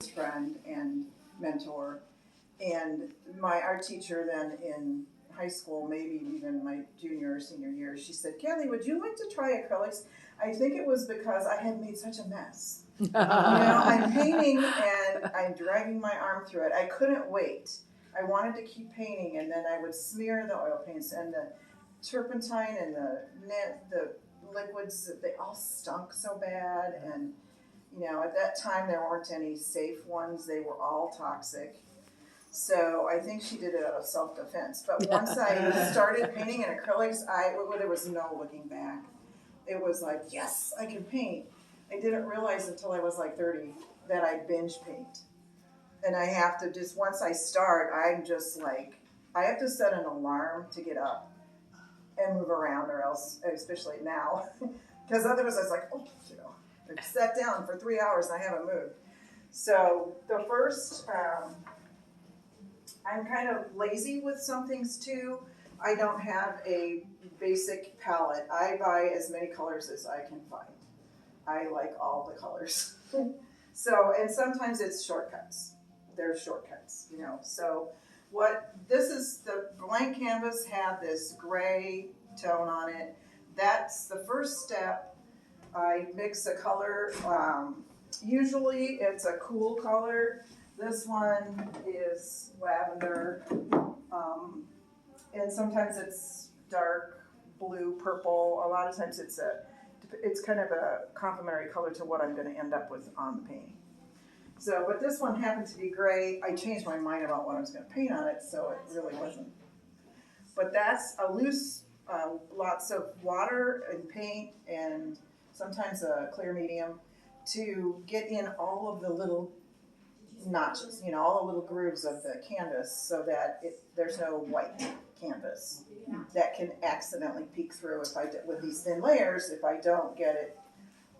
friend and mentor. And my art teacher then in high school, maybe even my junior or senior year, she said, Kelly, would you like to try acrylics? I think it was because I had made such a mess. I'm painting and I'm dragging my arm through it. I couldn't wait. I wanted to keep painting, and then I would smear the oil paints and the turpentine and the liquids. They all stunk so bad, and at that time there weren't any safe ones. They were all toxic. So I think she did it out of self-defense. But once I started painting in acrylics, there was no looking back. It was like, yes, I can paint. I didn't realize until I was like 30 that I binge paint. And I have to just, once I start, I'm just like, I have to set an alarm to get up and move around, or else, especially now, because otherwise I was like, I sat down for 3 hours and I haven't moved. So the first, I'm kind of lazy with some things too. I don't have a basic palette. I buy as many colors as I can find. I like all the colors. So, and sometimes it's shortcuts. There's shortcuts, So this is the blank canvas had this gray tone on it. That's the first step. I mix a color. Usually it's a cool color. This one is lavender. And sometimes it's dark blue, purple. A lot of times it's kind of a complementary color to what I'm going to end up with on the painting. So, but this one happened to be gray. I changed my mind about what I was going to paint on it, so it really wasn't. But that's a loose, lots of water and paint, and sometimes a clear medium to get in all of the little notches, all the little grooves of the canvas, so that there's no white canvas that can accidentally peek through with these thin layers. If I don't get it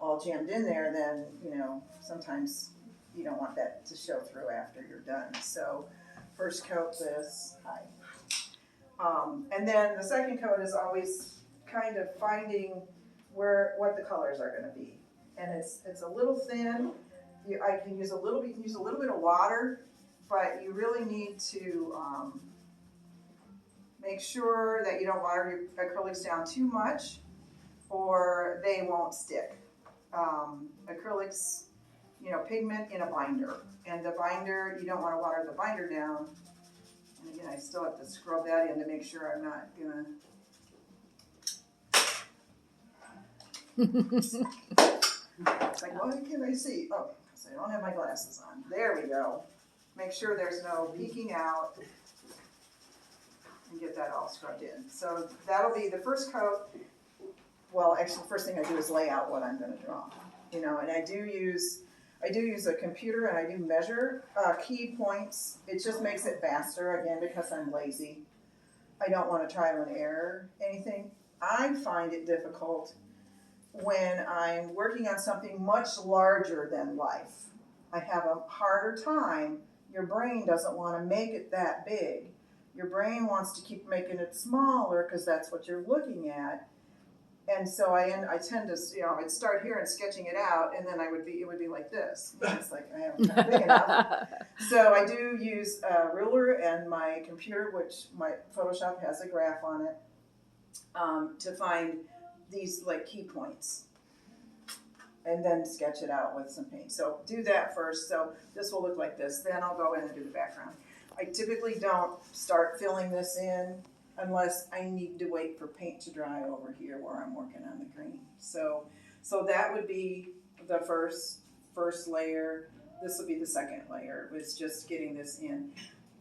all jammed in there, then sometimes you don't want that to show through after you're done. So first coat this, and then the second coat is always kind of finding what the colors are going to be, and it's a little thin. I can use a little bit of water, but you really need to make sure that you don't water your acrylics down too much, or they won't stick. Acrylics, pigment in a binder, and the binder, you don't want to water the binder down. And again, I still have to scrub that in to make sure I'm not gonna. It's like, what can I see? Oh, so I don't have my glasses on. There we go. Make sure there's no peeking out, and get that all scrubbed in. So that'll be the first coat. Well, actually, the first thing I do is lay out what I'm going to draw. And I do use a computer, and I do measure key points. It just makes it faster, again, because I'm lazy. I don't want to trial and error anything. I find it difficult when I'm working on something much larger than life. I have a harder time. Your brain doesn't want to make it that big. Your brain wants to keep making it smaller because that's what you're looking at. And so I tend to, I'd start here and sketching it out, and then it would be like this. It's like I haven't got big enough. So I do use a ruler and my computer, which my Photoshop has a graph on it, to find these like key points, and then sketch it out with some paint. So do that first. So this will look like this. Then I'll go in and do the background. I typically don't start filling this in unless I need to wait for paint to dry over here where I'm working on the green. So that would be the first layer. This will be the second layer. It's just getting this in.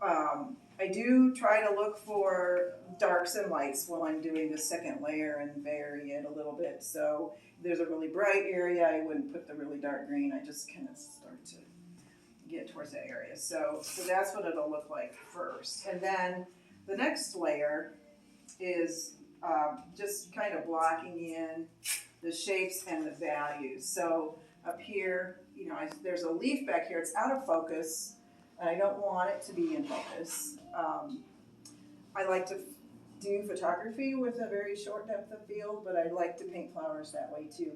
I do try to look for darks and lights while I'm doing the second layer and vary it a little bit. So if there's a really bright area, I wouldn't put the really dark green. I just kind of start to get towards that area. So that's what it'll look like first. And then the next layer is just kind of blocking in the shapes and the values. So up here, there's a leaf back here. It's out of focus, and I don't want it to be in focus. I like to do photography with a very short depth of field, but I like to paint flowers that way too.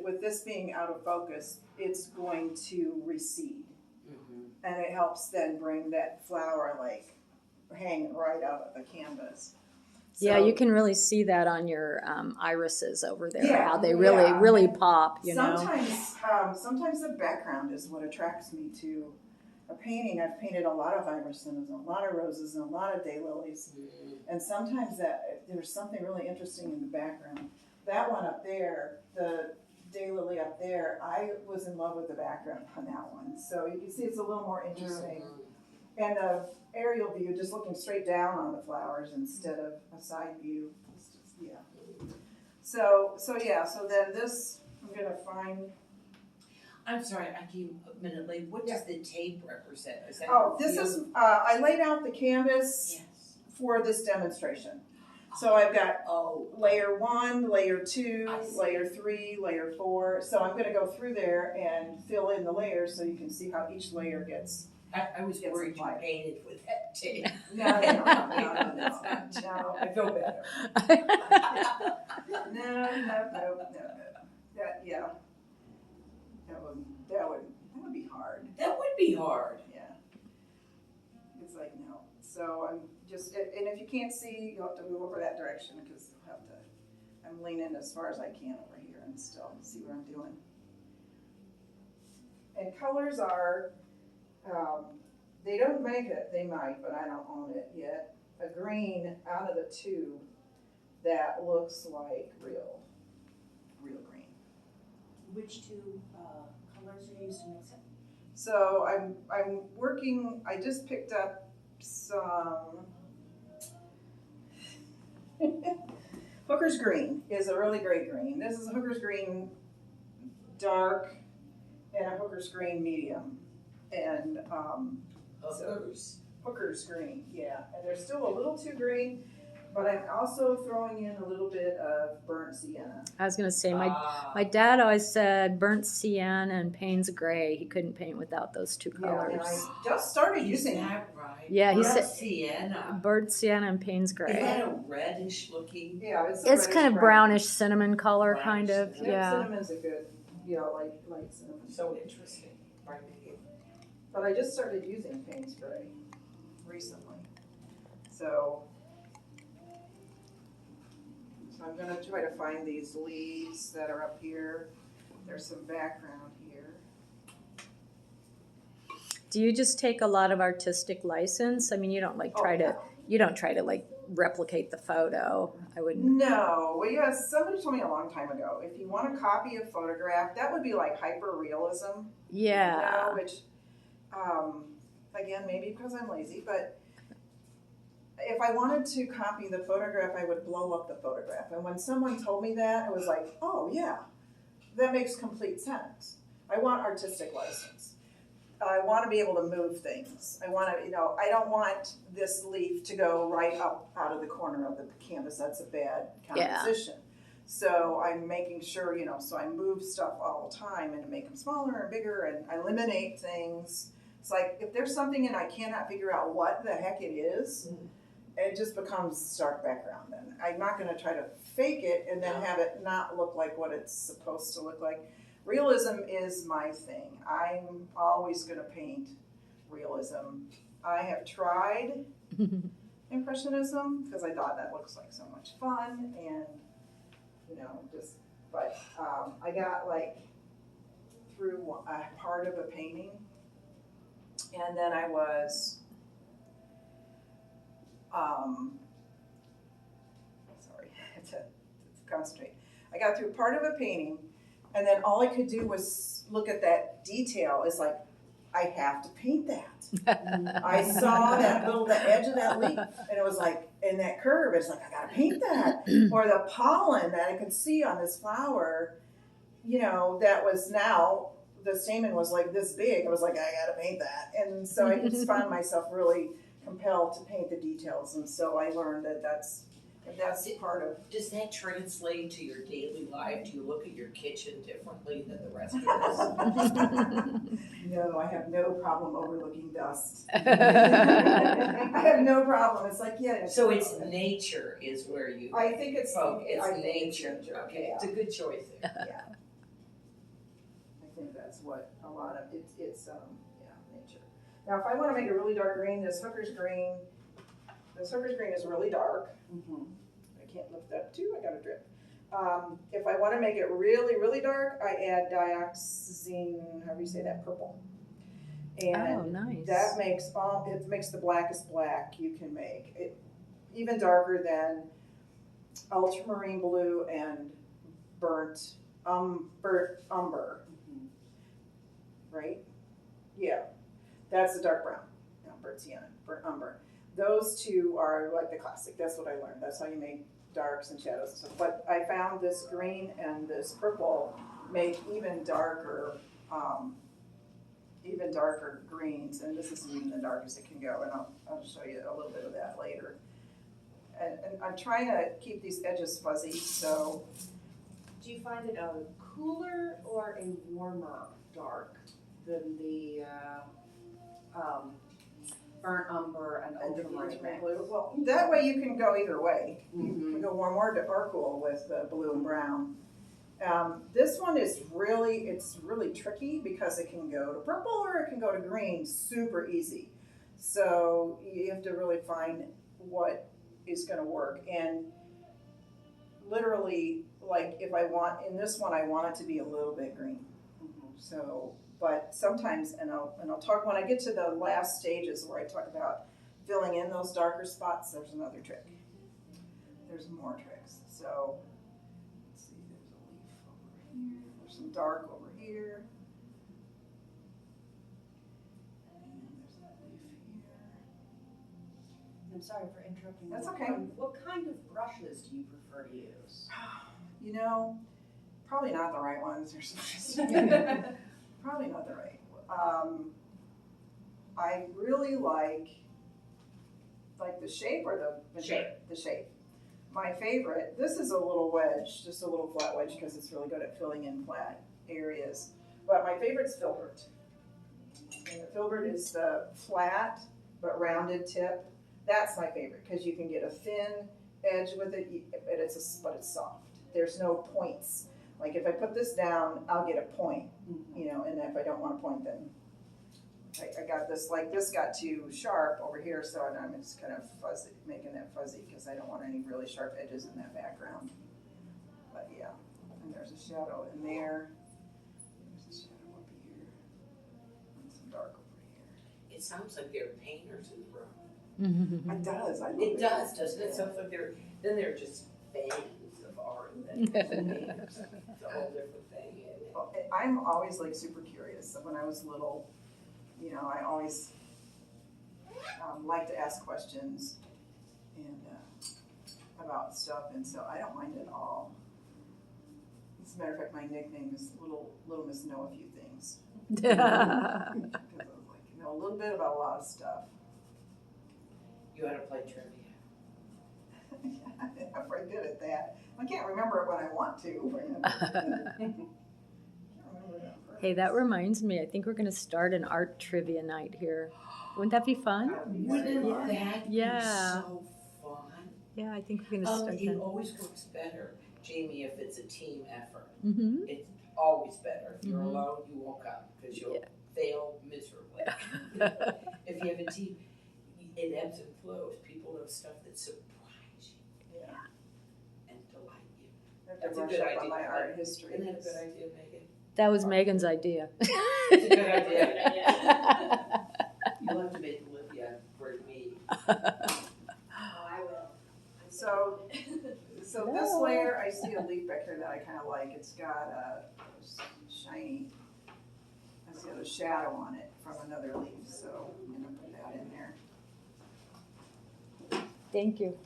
With this being out of focus, it's going to recede. and it helps then bring that flower like hanging right out of the canvas. Yeah, So- you can really see that on your irises over there, Yeah, how they yeah. really pop, you know. Sometimes the background is what attracts me to a painting. I've painted a lot of irises and a lot of roses and a lot of daylilies, and sometimes there's something really interesting in the background. That one up there, the daylily up there, I was in love with the background on that one. So you can see it's a little more interesting. And the aerial view, just looking straight down on the flowers instead of a side view. It's just, yeah. So then this, I'm gonna find. I'm sorry, I came a minute late. What does the tape represent? Is that This is, I laid out the canvas for this demonstration. So I've got layer 1, layer 2, layer 3, layer 4. So I'm gonna go through there and fill in the layers so you can see how each layer gets. I was worried you painted with that tape. No. I feel better. No. That would be hard. That would be hard. Yeah. It's like, no. So I'm just, and if you can't see, you'll have to move over that direction because you'll have to, I'm leaning as far as I can over here and still see what I'm doing. And colors are, they don't make it, they might, but I don't own it yet. A green out of the tube that looks like real green. Which two colors are used to mix it? So I'm working, I just picked up some, Hooker's Green is a really great green. This is a Hooker's Green dark and a Hooker's Green medium. And Hooker's Green, yeah. And they're still a little too green, but I'm also throwing in a little bit of burnt sienna. I was gonna say my dad always said burnt sienna and Payne's gray. He couldn't paint without those two colors. Yeah, and I just started using that right? Yeah, he said sienna. burnt sienna and Payne's gray. Is that a reddish looking? Yeah, It's kind of brownish cinnamon color, kind of. Yeah, Yeah. cinnamon's a good, light cinnamon. So interesting. But I just started using Payne's gray recently. So I'm gonna try to find these leaves that are up here. There's some background here. Do you just take a lot of artistic license? I mean, you don't try to like replicate the photo. I wouldn't. No, well, yeah, somebody told me a long time ago, if you want to copy a photograph, that would be like hyper realism. Yeah. Which, again, maybe because I'm lazy, but if I wanted to copy the photograph, I would blow up the photograph. And when someone told me that, it was like, oh yeah, that makes complete sense. I want artistic license. I want to be able to move things. I want to, I don't want this leaf to go right up out of the corner of the canvas. That's a bad composition. Yeah. So I'm making sure, so I move stuff all the time and make them smaller and bigger and I eliminate things. It's like if there's something and I cannot figure out what the heck it is, it just becomes stark background. And I'm not going to try to fake it and then have it not look like what it's supposed to look like. Realism is my thing. I'm always going to paint realism. I have tried Impressionism because I thought that looks like so much fun and, but I got through a part of a painting and then I was, sorry, to concentrate. I got through part of a painting and then all I could do was look at that detail. It's like, I have to paint that. I saw the edge of that leaf, and it was like, in that curve, it's like, I gotta paint that. Or the pollen that I could see on this flower, that was now, the stamen was like this big. I was like, I gotta paint that. And so I just found myself really compelled to paint the details. And so I learned that that's part of. Does that translate to your daily life? Do you look at your kitchen differently than the rest of us? No, I have no problem overlooking dust. I have no problem. It's like, yeah. So it's nature is where you. I think it's. Nature. Okay, yeah. It's a good choice there. Yeah. I think that's what a lot of it's nature. Now, if I wanna make a really dark green, this hooker's green is really dark. I can't lift that too, I got a drip. If I wanna make it really, really dark, I add dioxazine, however you say that, purple. Oh, And nice. that it makes the blackest black you can make. It even darker than ultramarine blue and burnt umber. Right? Yeah, that's the dark brown. No, burnt sienna, burnt umber. Those two are like the classic. That's what I learned. That's how you make darks and shadows and stuff. But I found this green and this purple make even darker greens, and this is even the darkest it can go, and I'll show you a little bit of that later. And I'm trying to keep these edges fuzzy, so Do you find it a cooler or a warmer dark than the burnt umber and ultramarine mix? blue. Well, that way you can go either way. You can go warm or cool with the blue and brown. This one is really tricky because it can go to purple or it can go to green super easy. So you have to really find what is going to work. And literally, like if I want, in this one, I want it to be a little bit green. So, but sometimes, and I'll talk, when I get to the last stages where I talk about filling in those darker spots, there's another trick. There's more tricks. So, let's see, there's a leaf over here, there's some dark over here. And there's a leaf here. I'm sorry for interrupting. That's okay. What kind of brushes do you prefer to use? You know, probably not the right ones. Probably not the right. I really like the shape or the Shape. The shape. My favorite. This is a little wedge, just a little flat wedge because it's really good at filling in flat areas. But my favorite's filbert. And the filbert is the flat but rounded tip. That's my favorite because you can get a thin edge with it, but it's soft. There's no points. Like if I put this down, I'll get a point, you know, and if I don't want a point, then I got this, like this got too sharp over here, so I'm just kind of fuzzy, making that fuzzy because I don't want any really sharp edges in that background. But yeah, and there's a shadow in there. There's a shadow up here, and some dark over here. It sounds like they're painters in the room. It does. It does, doesn't it? It sounds like they're just fans of art and painters. It's a whole different thing, isn't it? Well, I'm always like super curious. So when I was little, you know, I always like to ask questions and about stuff, and so I don't mind at all. As a matter of fact, my nickname is Little Miss Know a Few Things. Because I was like, know a little bit about a lot of stuff. You ought to play trivia. I'm pretty good at that. I can't remember it when I want to. Hey, that reminds me, I think we're gonna start an art trivia night here. Wouldn't that be fun? Wouldn't Yeah. that be Yeah. so fun? Yeah, I think we're gonna start It that. always works better, Jamie, if it's a team effort. Mm-hmm. It's always better. If you're Mhm. alone, you won't come because you'll Yeah. fail miserably. If you have a team, it ebbs and flows. People know stuff that surprise you Yeah. and delight you. I have That's to a brush good up on idea. my art history. Isn't that a good idea, Megan? That was Megan's idea. It's a good idea. You'll have to make Olivia bring me. I will. So this layer, I see a leaf back here that I kind of like. It's got a shiny, it's got a shadow on it from another leaf, so I'm gonna put that in there. Thank you.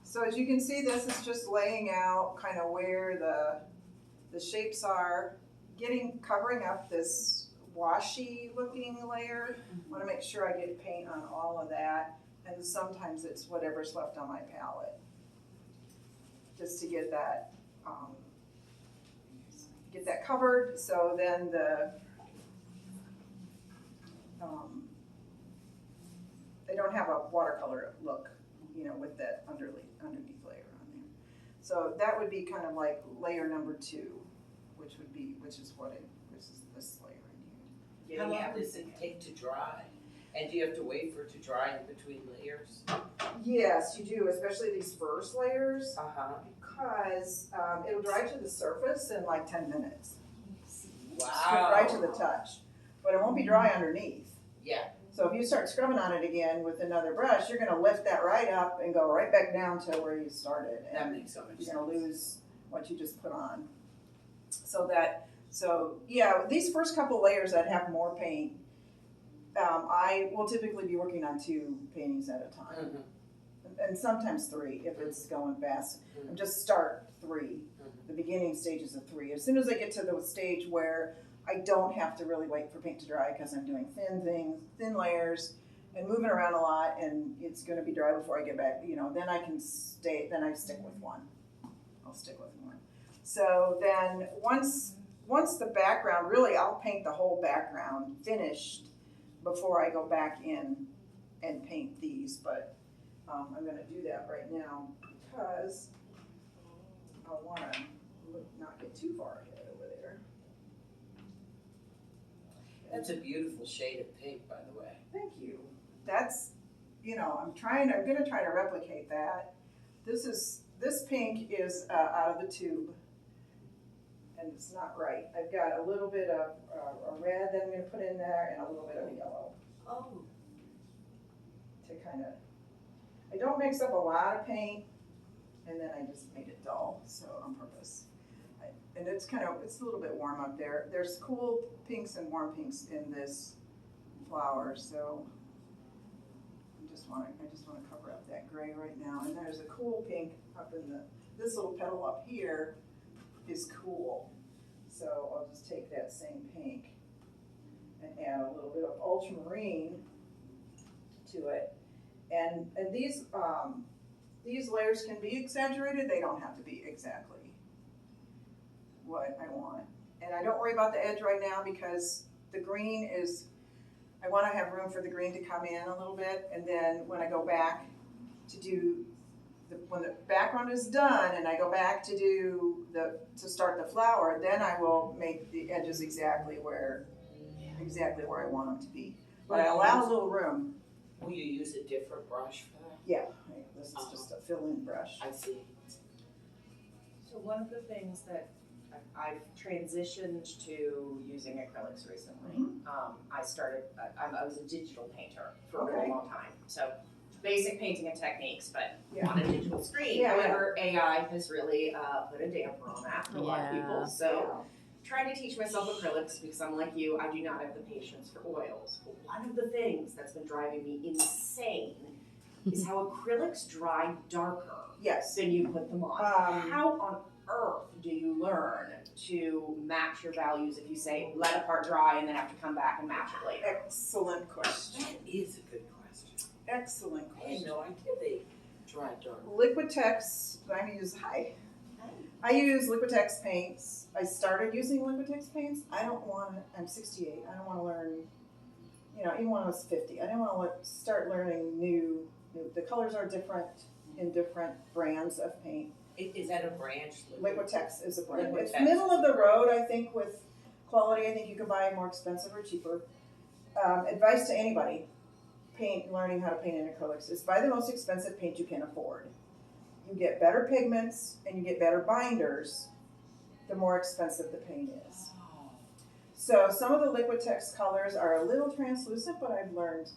So as you can see, this is just laying out kind of where the shapes are, covering up this washy looking layer. I want to make sure I get paint on all of that, and sometimes it's whatever's left on my palette, just to get that covered. So then they don't have a watercolor look, you know, with that underneath layer on there. So that would be kind of like layer number 2, which is this layer in here. How getting long does everything it in. take to dry? And do you have to wait for it to dry in between layers? Yes, you do, especially these first layers, Uh-huh. because it'll dry to the surface in like 10 minutes. Wow. Right to the touch, but it won't be dry underneath. Yeah. So if you start scrubbing on it again with another brush, you're gonna lift that right up and go right back down to where you started. That And makes so much sense. you're gonna lose what you just put on. So yeah, these first couple layers that have more paint, I will typically be working on 2 paintings at a time. Mhm. And sometimes 3 if it's going fast. And just start 3, the beginning stages of 3. As soon as I get to the stage where I don't have to really wait for paint to dry because I'm doing thin layers and moving around a lot, and it's going to be dry before I get back, then I stick with 1. I'll stick with 1. So then once the background, really I'll paint the whole background finished before I go back in and paint these, but I'm going to do that right now because I want to not get too far ahead over there. That's a beautiful shade of pink, by the way. Thank you. That's, I'm going to try to replicate that. This pink is out of the tube, and it's not right. I've got a little bit of a red that I'm going to put in there and a little bit of yellow Oh. to kind of, I don't mix up a lot of paint, and then I just make it dull, so on purpose. And it's a little bit warm up there. There's cool pinks and warm pinks in this flower, so I just want to cover up that gray right now. And there's a cool pink up in this little petal up here is cool. So I'll just take that same pink and add a little bit of ultramarine to it. And these layers can be exaggerated. They don't have to be exactly what I want. And I don't worry about the edge right now because the green is, I want to have room for the green to come in a little bit, and then when I go back to do, when the background is done and I go back to do to start the flower, then I will make the edges exactly where I want them to be. But I allow a little room. Will you use a different brush for that? Yeah, this is just a fill-in brush. I see. So one of the things that I've transitioned to using acrylics recently. I was a digital painter for a really long time. So basic painting and techniques, but on a digital screen. Yeah, However, AI has really put a damper on that for a lot of people. So trying to teach myself acrylics because I'm like you, I do not have the patience for oils. But one of the things that's been driving me insane is how acrylics dry darker than you put them on. How on earth do you learn to match your values if you say let a part dry and then have to come back and match it later? Excellent question. That is a good question. Excellent I question. had no idea they dry dark. Liquitex, I use Liquitex paints. I started using Liquitex paints. I'm 68. I don't want to learn, even when I was 50, I didn't want to start learning new. The colors are different in different brands of paint. Is that a branch? Liquitex is a brand. Liquitex. It's middle of the road, I think, with quality. I think you could buy more expensive or cheaper. Advice to anybody learning how to paint in acrylics is buy the most expensive paint you can afford. You get better pigments and you get better binders the more expensive the paint is. So some of the Liquitex colors are a little translucent, but I've learned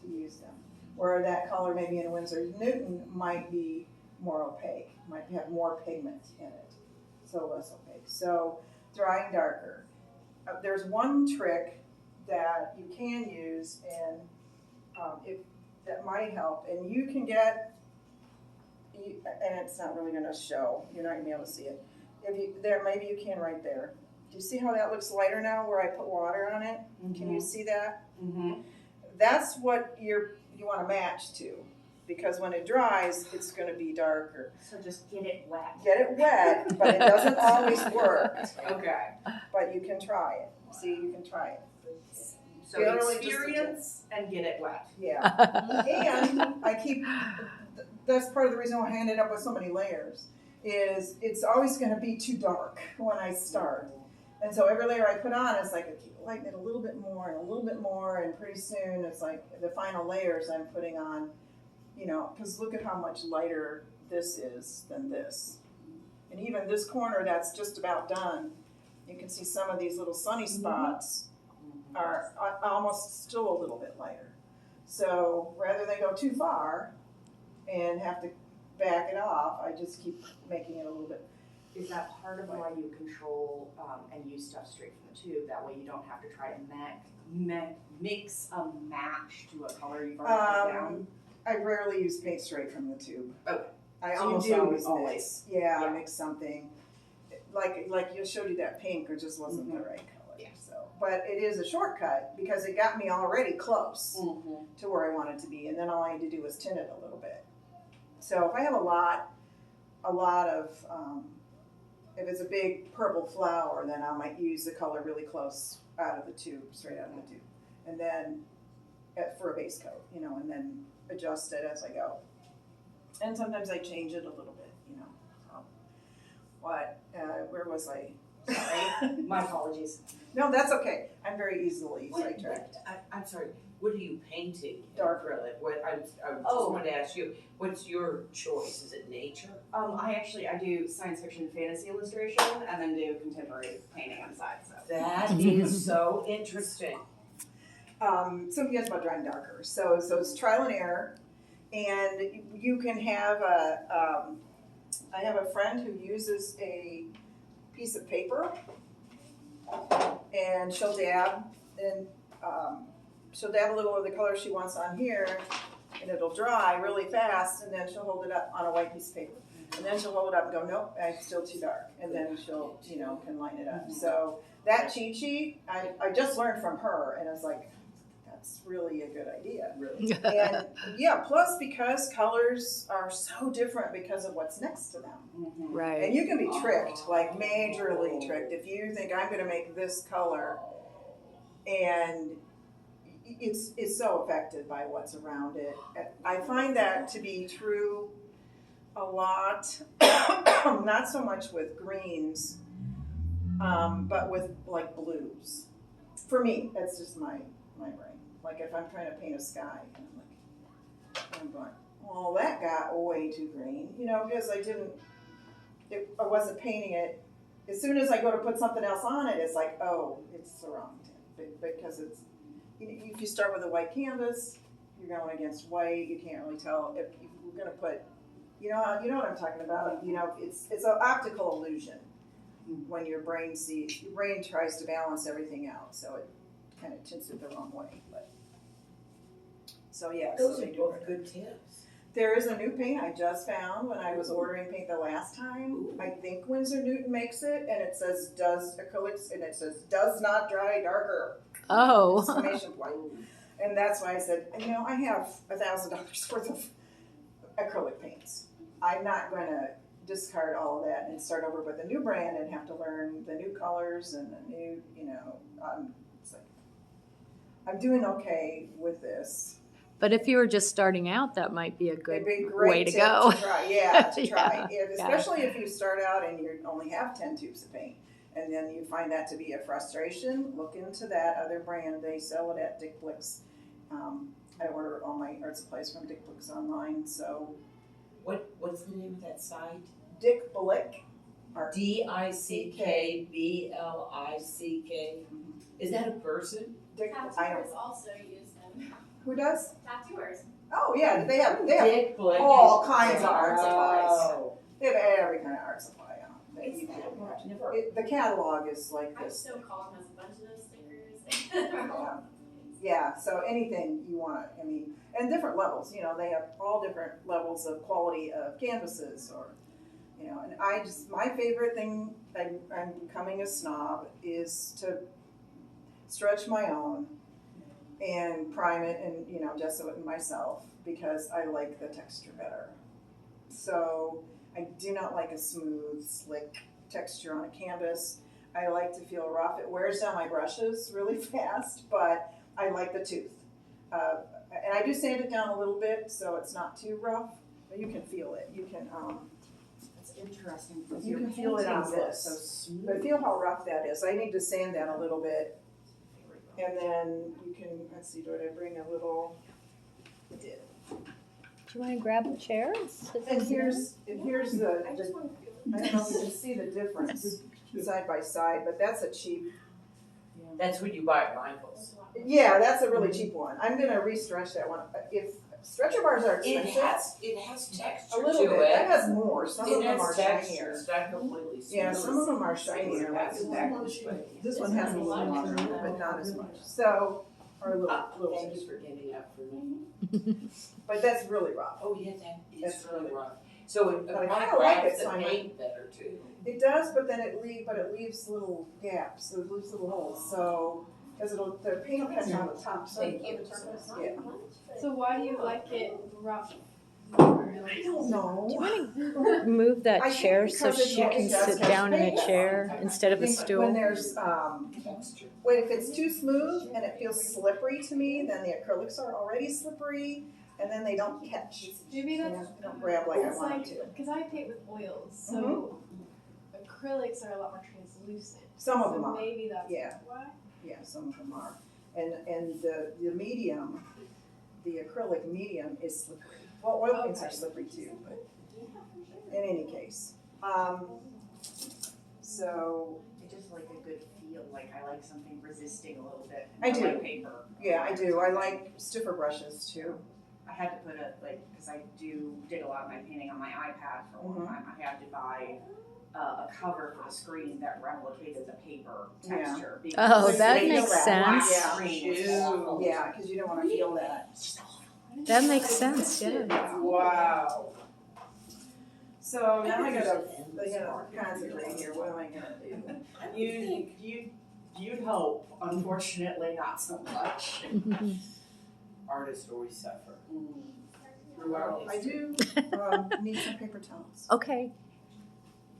to use them. Where that color maybe in a Winsor Newton might be more opaque, might have more pigment in it, so less opaque. So drying darker. There's one trick that you can use, and that might help, and you can get, and it's not really going to show. You're not going to be able to see it. Maybe you can right there. Do you see how that looks lighter now, where I put water on it? Can you see that? That's what you want to match to. Because when it dries, it's going to be darker. So just get it wet. Get it wet, but it doesn't always work. Okay. But you can try it. See, you can try it. So Barely experience and get it wet. Yeah. And that's part of the reason why I ended up with so many layers, is it's always going to be too dark when I start. And so every layer I put on is like I keep lighting it a little bit more and a little bit more, and pretty soon it's like the final layers I'm putting on, you know, because look at how much lighter this is than this. And even this corner that's just about done, you can see some of these little sunny spots are almost still a little bit lighter. So rather than go too far and have to back it off, I just keep making it a little bit. Is that part of why you control and use stuff straight from the tube? That way you don't have to try to mix a match to a color you've already put down? I rarely use paint straight from the tube. Okay. I So you almost do always always. mix. Yeah, Yeah. I mix something. Like you showed you that pink, it just wasn't the right color. Yeah. So, but it is a shortcut because it got me already close to where I wanted to be, and then all I had to do was tint it a little bit. So if I have a lot of, if it's a big purple flower, then I might use the color really close out of the tube, straight out of the tube, and then for a base coat, you know, and then adjust it as I go. And sometimes I change it a little bit, you know. So, where was I? Sorry, my apologies. No, that's okay. I'm very easily What- sidetracked. I'm sorry, what are you painting? Dark acrylic. What, I just Oh. wanted to ask you, what's your choice? Is it nature? I do science fiction fantasy illustration and then do contemporary painting on the side, so. That is so interesting. Some guys about drying darker. So it's trial and error, and you can have I have a friend who uses a piece of paper, and she'll dab a little of the color she wants on here, and it'll dry really fast, and then she'll hold it up on a white piece of paper. And then she'll hold it up and go, nope, it's still too dark. And then she'll, you know, can line it up. So that cheat sheet, I just learned from her, and I was like, that's really a good idea. Really? And yeah, plus because colors are so different because of what's next to them. Right. And you can be tricked, like majorly tricked, if you think I'm gonna make this color, and it's so affected by what's around it. I find that to be true a lot, not so much with greens, but with like blues. For me, that's just my brain. Like if I'm trying to paint a sky, and I'm going, well, that got way too green, you know, because I wasn't painting it. As soon as I go to put something else on it, it's like, oh, it's the wrong tint, because it's, if you start with a white canvas, you're going against white. You can't really tell if you're going to put, you know what I'm talking about. You know, it's an optical illusion when your brain tries to balance everything out, so it kind of tints it the wrong way. But so yeah, Those so are they do both it. good tips. There is a new paint I just found when I was ordering paint the last time. Ooh. I think Winsor Newton makes it, and it says does acrylics, and it says does not dry darker. Oh. Exclamation point. And that's why I said, you know, I have $1,000 worth of acrylic paints. I'm not going to discard all of that and start over with a new brand and have to learn the new colors and the new, you know, it's like, I'm doing okay with this. But if you were just starting out, that might be a It'd good be a great way to tip go. to try. Yeah, to try. Yeah, Especially if you start out and you only have 10 tubes of paint, and then you find that to be a frustration. Look into that other brand. They sell it at Dick Blick's. I order all my art supplies from Dick Blick's online. So What's the name of that site? Dick Blick. DICKBLICK. Is that a person? Dick. Tattooers also use them. Who does? Tattooers. Oh yeah, they have Dick Blick. all kinds of art supplies. Oh. They have every kind of art supply on. That It's you can cool. imagine. Never. The catalog is like I this. still call them as a bunch of those stickers. Yeah, so anything you want, I mean, and different levels, you know, they have all different levels of quality of canvases or, you know, and my favorite thing, I'm becoming a snob, is to stretch my own and prime it and, you know, gesso it myself because I like the texture better. So I do not like a smooth, slick texture on a canvas. I like to feel rough. It wears down my brushes really fast, but I like the tooth. And I do sand it down a little bit so it's not too rough, but you can feel it. You can, interesting because You your can feel it on paintings look this. so smooth. But feel how rough that is. I need to sand that a little bit. And then you can, let's see, did I bring a little? I did. Do you want to grab a chair? And here's the, I just want to feel I don't know if you can see the difference side by side, but that's a cheap, That's when you buy at Michael's. yeah, that's a really cheap one. I'm gonna re-stretch that one. If stretcher bars are It expensive, has texture a little to bit, it. that has more. Some of It them are has texture, shinier. it's not completely smooth. Yeah, some of them are shinier. That's exactly what. This one has a little more, but not as much. So, or a little, Thank you for getting up for me. but that's really rough. Oh, yeah, that is That's really really rough. So it But I kind kinda of like wraps it, so the I might- paint better too. It does, but then it leaves little gaps, so it leaves little holes, so, because the paint will catch on the top, so. Thank you. Yeah. So why do you like it rough? I don't know. Do you want to move that I think chair so because she it can does sit have down in a paint. chair instead of a When stool? there's, Texture. if it's too smooth and it feels slippery to me, then the acrylics are already slippery, and then they don't catch. Maybe They that's, don't grab like I it's want them like, to. because I paint with oils, so acrylics are a lot more translucent. Some of So them are, maybe that's yeah. why. yeah, some of them are. And the medium, the acrylic medium is slippery. Well, oil paints are slippery too, but in any case. So, I just like a good feel, like I like something resisting a little bit. I do. Like paper. yeah, I do. I like stiffer brushes too. I had to put because I did a lot of my painting on my iPad for a long Mhm. time, I had to buy a cover for the screen that replicated the paper Yeah. texture. Oh, because that the makes black sense. screen was awful. Yeah, because you don't want to feel that. That makes sense, yeah. Wow. So now I gotta concentrate here. What am I gonna do? You'd hope, unfortunately not so much. Artists always suffer. Well, I do need some paper towels. Okay.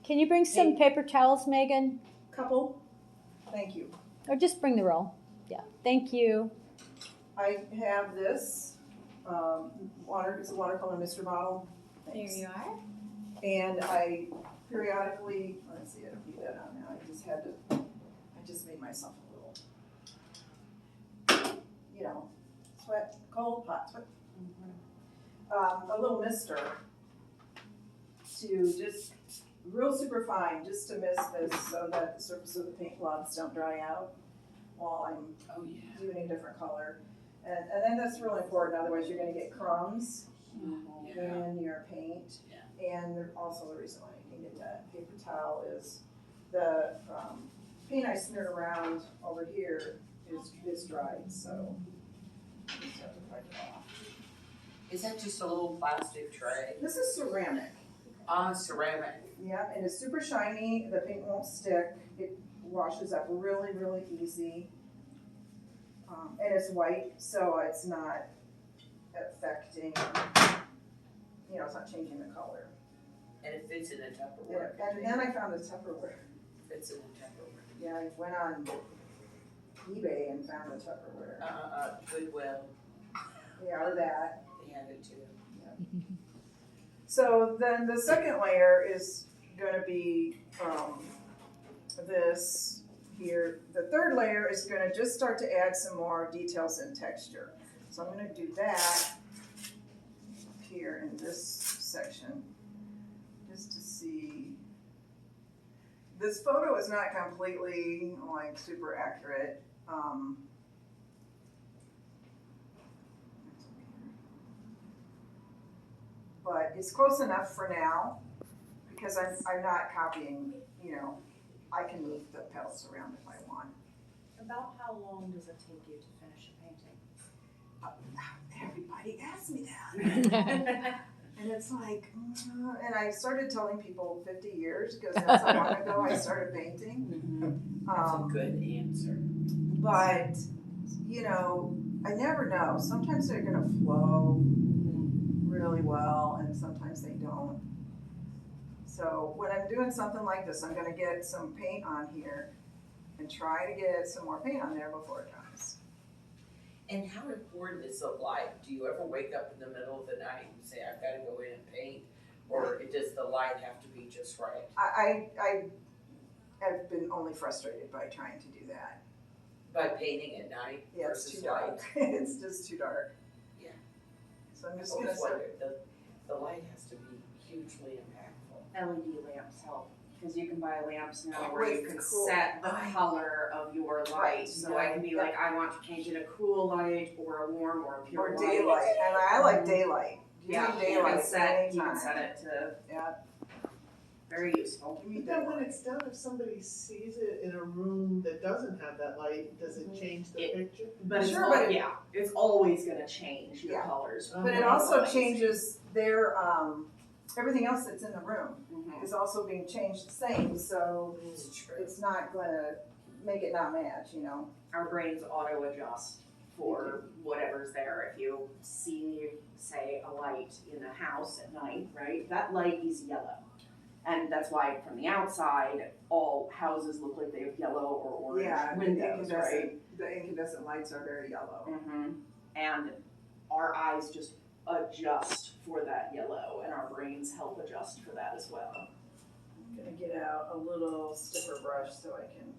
Can you bring some paper towels, Megan? Couple. Thank you. Or just bring the roll. Yeah, thank you. I have this it's a watercolor Mr. Bottle. Thanks. are. And I periodically, let's see, I don't need that on now. I just made myself a little, sweat, cold, hot, sweat. A little mister to just real super fine, just to mist this so that the surface of the paint blobs don't dry out while I'm Oh, yeah. doing a different color. And then that's really important, otherwise you're gonna get crumbs Yeah. in your paint. Yeah. And also the reason why I needed that paper towel is the paint I smeared around over here is dried, so I just have to wipe it off. Is that just a little plastic tray? This is ceramic. Ceramic. Yeah, and it's super shiny, the paint won't stick, it washes up really, really easy. And it's white, so it's not affecting, it's not changing the color. And it fits in a Tupperware. And then I found the Tupperware. Fits in a Tupperware. Yeah, I went on eBay and found the Tupperware. Goodwill, Yeah, or that. they have it too. So then the second layer is gonna be, this here. The third layer is gonna just start to add some more details and texture. So I'm gonna do that here in this section, just to see. This photo is not completely super accurate. But it's close enough for now because I'm not copying, I can move the petals around if I want. About how long does it take you to finish a painting? Everybody asks me that. And it's like, and I started telling people 50 years because that's how long ago I started painting. That's a good answer. But, I never know. Sometimes they're gonna flow really well and sometimes they don't. So when I'm doing something like this, I'm gonna get some paint on here and try to get some more paint on there before it dries. And how important is the light? Do you ever wake up in the middle of the night and say, I've got to go in and paint? Or does the light have to be just right? I have been only frustrated by trying to do that. By painting at night Yeah, it's versus too light? dark. It's just too dark. Yeah. So I'm I've just gonna always start. wondered, the light has to be hugely impactful. LED lamps help, because you can buy lamps now where you With can cool- set the color of your light. So I can be like, I want to change it a cool light or a warm or a pure Or light. daylight, and I like daylight. Give me Yeah, you daylight can set anytime. it to, Yeah. very useful. Give me But then when daylight. it's done, if somebody sees it in a room that doesn't have that light, does it change the picture? But it's, Sure, but yeah, it's always gonna change your Yeah. colors. But it also changes their, everything else that's in the room Mhm. is also being changed the same, so It's true. it's not gonna make it not match, you know? Our brains auto adjust for whatever's there. If you see, say, a light in a house at night, right, that light is yellow. And that's why from the outside, all houses look like they have yellow or orange Yeah, windows, right? the incandescent lights are very yellow. Mm-hmm. And our eyes just adjust for that yellow, and our brains help adjust for that as well. I'm gonna get out a little stiffer brush so I can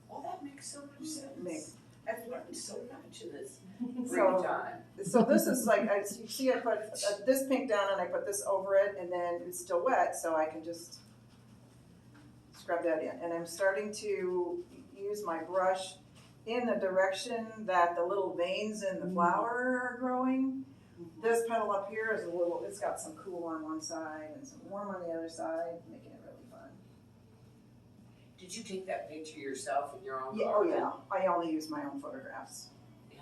Well, that makes so much sense. make. I've learned so much in this So- free time. So this is like, you see I put this pink down and I put this over it and then it's still wet, so I can just scrub that in. And I'm starting to use my brush in the direction that the little veins in the flower are growing. This petal up here is a little, it's got some cool on one side and some warm on the other side, making it really fun. Did you take that picture yourself in your own Yeah, oh garden? yeah, I only use my own photographs. Yeah.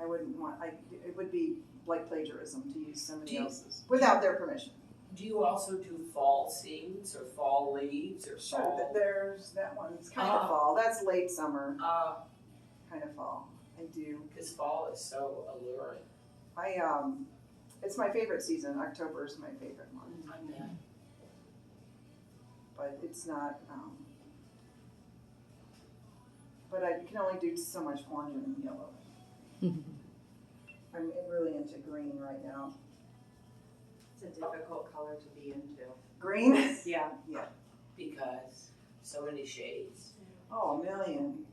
I wouldn't want, it would be like plagiarism to use somebody Do you- else's, without their permission. Do you also do fall seeds or fall leaves or Sure, fall? there's that one, it's kind Ah. of fall, that's late summer, Uh, kind of fall, I do. because fall is so alluring. It's my favorite season, October is my favorite month, I bet. but it's not, but I can only do so much orange and yellow. I'm really into green right now. It's a difficult color to be into. Green? Yeah. Because so many shades. Oh, a million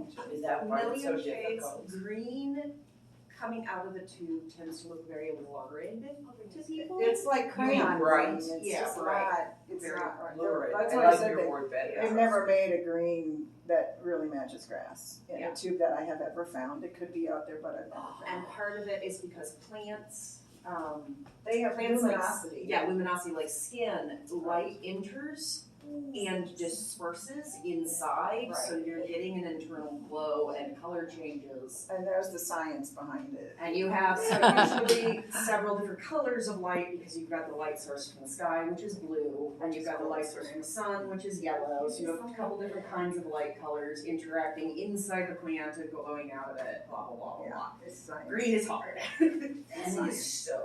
shades. Is that why it's so Million shades. difficult? Green coming out of the tube tends to look very lurid to people. It's like You mean crayon bright? green, it's Yeah, just bright. not, it's Very not right. Lurid. That's I why I like said your they, word better. they've never made a green that really matches grass in Yeah. a tube that I have ever found. It could be out there, but I've never And found part of it is because plants, it. They have plants like, luminosity. yeah, luminosity like skin, light enters and disperses inside, so you're getting an internal glow and color changes. And there's the science behind it. And you have usually several different colors of light because you've got the light source from the sky, which is blue, and you've got the light source from the sun, which is yellow. So you have a couple different kinds of light colors interacting inside the plant and glowing out of it, blah, blah, blah, blah, Yeah, blah. it's science. Green is hard. Green is so